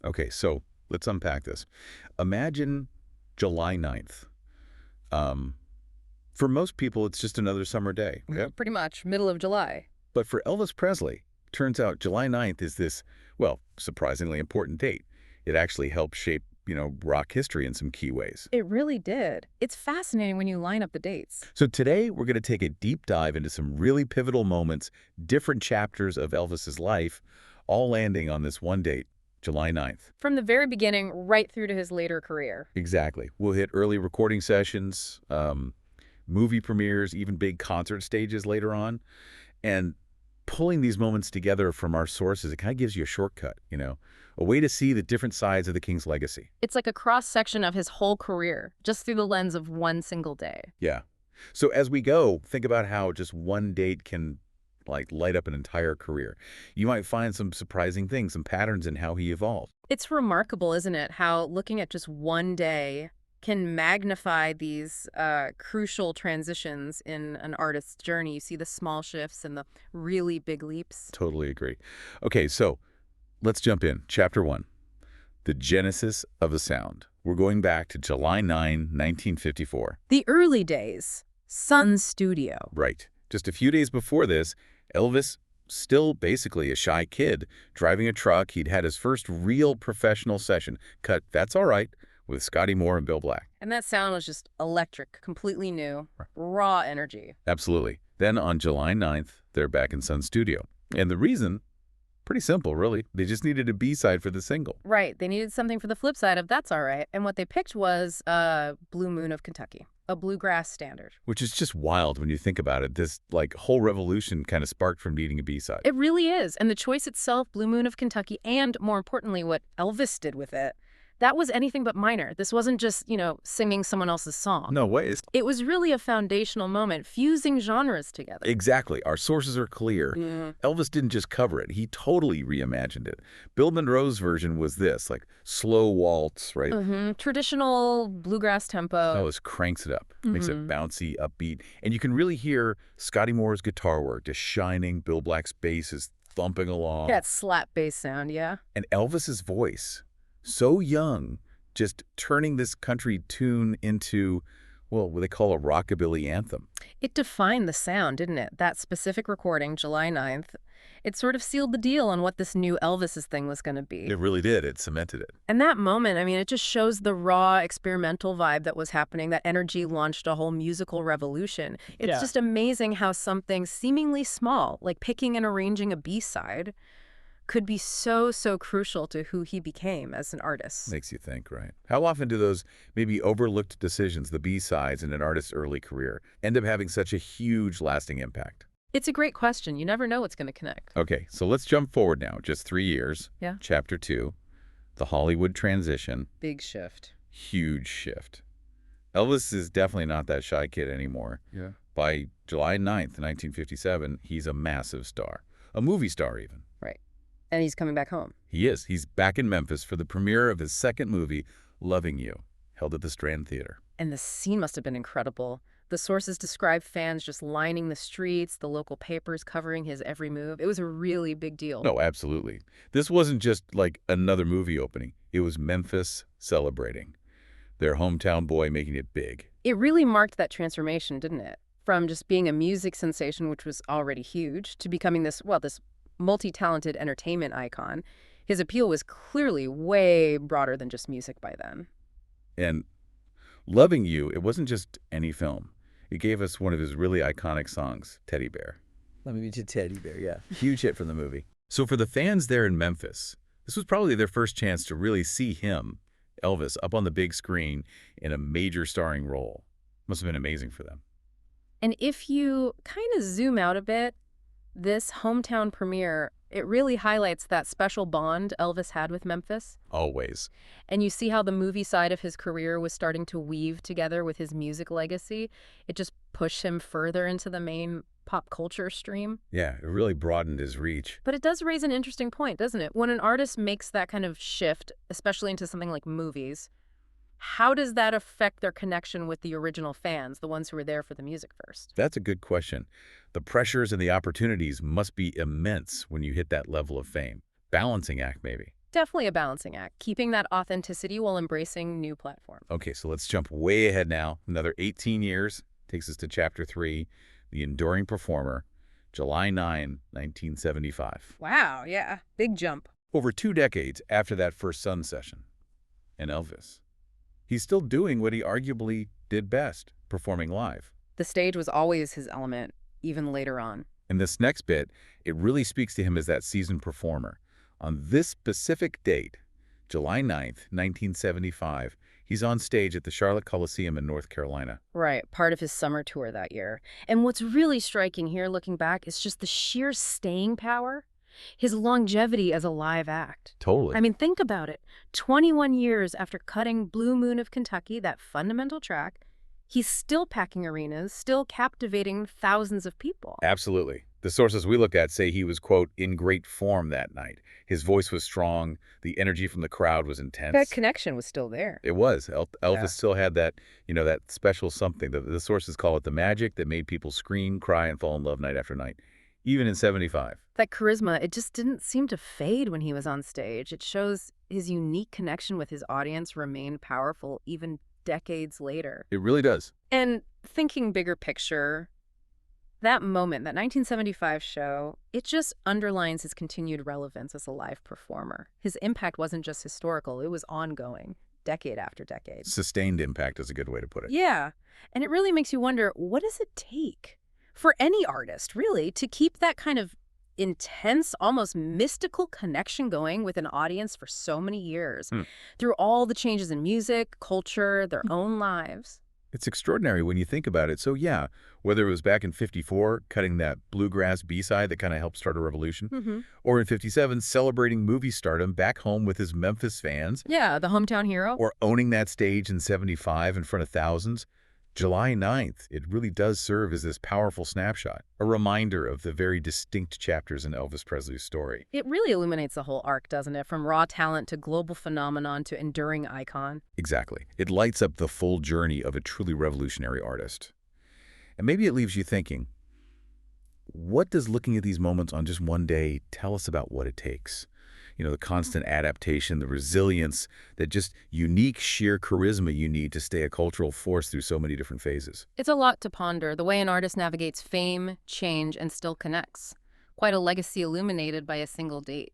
Okay, so let's unpack this. Imagine July 9th. Um, for most people, it's just another summer day. Yeah, pretty much. Middle of July. But for Elvis Presley, turns out July 9th is this, well, surprisingly important date. It actually helped shape, rock history in some key ways. It really did. It's fascinating when you line up the dates. So today, we're going to take a deep dive into some really pivotal moments, different chapters of Elvis's life, all landing on this one date, July 9th. From the very beginning right through to his later career. Exactly. We'll hit early recording sessions, movie premieres, even big concert stages later on. And pulling these moments together from our sources, it kind of gives you a shortcut, a way to see the different sides of the King's legacy. It's like a cross-section of his whole career, just through the lens of one single day. Yeah. So as we go, think about how just one date can light up an entire career. You might find some surprising things, some patterns in how he evolved. It's remarkable, isn't it, how looking at just one day can magnify these crucial transitions in an artist's journey. You see the small shifts and the really big leaps. Totally agree. Okay, so let's jump in. Chapter 1, the genesis of the sound. We're going back to July 9, 1954. The early days. Sun Studio. Right. Just a few days before this, Elvis, still basically a shy kid, driving a truck, he'd had his first real professional session, cut That's All Right, with Scotty Moore and Bill Black. And that sound was just electric, completely new, raw energy. Absolutely. Then on July 9th, they're back in Sun Studio. And the reason, pretty simple, really. They just needed a B-side for the single. Right. They needed something for the flip side of That's All Right. And what they picked was Blue Moon of Kentucky, a bluegrass standard. Which is just wild when you think about it. This, whole revolution kind of sparked from needing a B-side. It really is. And the choice itself, Blue Moon of Kentucky, and more importantly, what Elvis did with it, that was anything but minor. This wasn't just, singing someone else's song. No ways. It was really a foundational moment, fusing genres together. Exactly. Our sources are clear. Elvis didn't just cover it. He totally reimagined it. Bill Monroe's version was this, slow waltz, right? Traditional bluegrass tempo. Elvis cranks it up, makes it bouncy, upbeat. And you can really hear Scotty Moore's guitar work just shining. Bill Black's bass is thumping along. That slap bass sound, yeah. And Elvis's voice, so young, just turning this country tune into, well, what they call a rockabilly anthem. It defined the sound, didn't it? That specific recording, July 9th, it sort of sealed the deal on what this new Elvis's thing was going to be. It really did. It cemented it. And that moment, it just shows the raw experimental vibe that was happening. That energy launched a whole musical revolution. It's just amazing how something seemingly small, like picking and arranging a B-side, could be so crucial to who he became as an artist. Makes you think, right? How often do those maybe overlooked decisions, the B-sides in an artist's early career, end up having such a huge lasting impact? It's a great question. You never know what's going to connect. Okay, so let's jump forward now, just 3 years. Yeah. Chapter 2, the Hollywood transition. Big shift. Huge shift. Elvis is definitely not that shy kid anymore. Yeah. By July 9th, 1957, he's a massive star. A movie star, even. Right. And he's coming back home. He is. He's back in Memphis for the premiere of his second movie, Loving You, held at the Strand Theater. And the scene must have been incredible. The sources describe fans just lining the streets, the local papers covering his every move. It was a really big deal. No, absolutely. This wasn't just like another movie opening. It was Memphis celebrating. Their hometown boy making it big. It really marked that transformation, didn't it? From just being a music sensation, which was already huge, to becoming this multi-talented entertainment icon. His appeal was clearly way broader than just music by then. And Loving You, it wasn't just any film. It gave us one of his really iconic songs, Teddy Bear. Let me meet you, Teddy Bear, yeah. Huge hit from the movie. So for the fans there in Memphis, this was probably their first chance to really see him, Elvis, up on the big screen in a major starring role. Must have been amazing for them. And if you kind of zoom out a bit, this hometown premiere, it really highlights that special bond Elvis had with Memphis. Always. And you see how the movie side of his career was starting to weave together with his music legacy. It just pushed him further into the main pop culture stream. Yeah, it really broadened his reach. But it does raise an interesting point, doesn't it? When an artist makes that kind of shift, especially into something like movies, how does that affect their connection with the original fans, the ones who were there for the music first? That's a good question. The pressures and the opportunities must be immense when you hit that level of fame. Balancing act, maybe. Definitely a balancing act, keeping that authenticity while embracing new platforms. Okay, so let's jump way ahead now. Another 18 years takes us to Chapter 3, The Enduring Performer, July 9, 1975. Wow, yeah, big jump. Over 2 decades after that first Sun session. And Elvis. He's still doing what he arguably did best, performing live. The stage was always his element, even later on. In this next bit, it really speaks to him as that seasoned performer. On this specific date, July 9th, 1975, he's on stage at the Charlotte Coliseum in North Carolina. Right, part of his summer tour that year. And what's really striking here, looking back, is just the sheer staying power, his longevity as a live act. Totally. I mean, think about it. 21 years after cutting Blue Moon of Kentucky, that fundamental track, he's still packing arenas, still captivating thousands of people. Absolutely. The sources we look at say he was, quote, in great form that night. His voice was strong. The energy from the crowd was intense. That connection was still there. It was. Elvis Yeah. still had that, that special something. The sources call it the magic that made people scream, cry, and fall in love night after night, even in 75. That charisma, it just didn't seem to fade when he was on stage. It shows his unique connection with his audience remained powerful even decades later. It really does. And thinking bigger picture, that moment, that 1975 show, it just underlines his continued relevance as a live performer. His impact wasn't just historical, it was ongoing, decade after decade. Sustained impact is a good way to put it. Yeah, and it really makes you wonder, what does it take for any artist, really, to keep that kind of intense, almost mystical connection going with an audience for so many years, through all the changes in music, culture, their own lives? It's extraordinary when you think about it. So yeah, whether it was back in 54, cutting that bluegrass B-side that kind of helped start a revolution, or in 57, celebrating movie stardom back home with his Memphis fans, Yeah, the hometown hero. or owning that stage in 75 in front of thousands, July 9th, it really does serve as this powerful snapshot, a reminder of the very distinct chapters in Elvis Presley's story. It really illuminates the whole arc, doesn't it? From raw talent to global phenomenon to enduring icon. Exactly. It lights up the full journey of a truly revolutionary artist. And maybe it leaves you thinking, what does looking at these moments on just one day tell us about what it takes? The constant adaptation, the resilience, that just unique sheer charisma you need to stay a cultural force through so many different phases. It's a lot to ponder, the way an artist navigates fame, change, and still connects. Quite a legacy illuminated by a single date.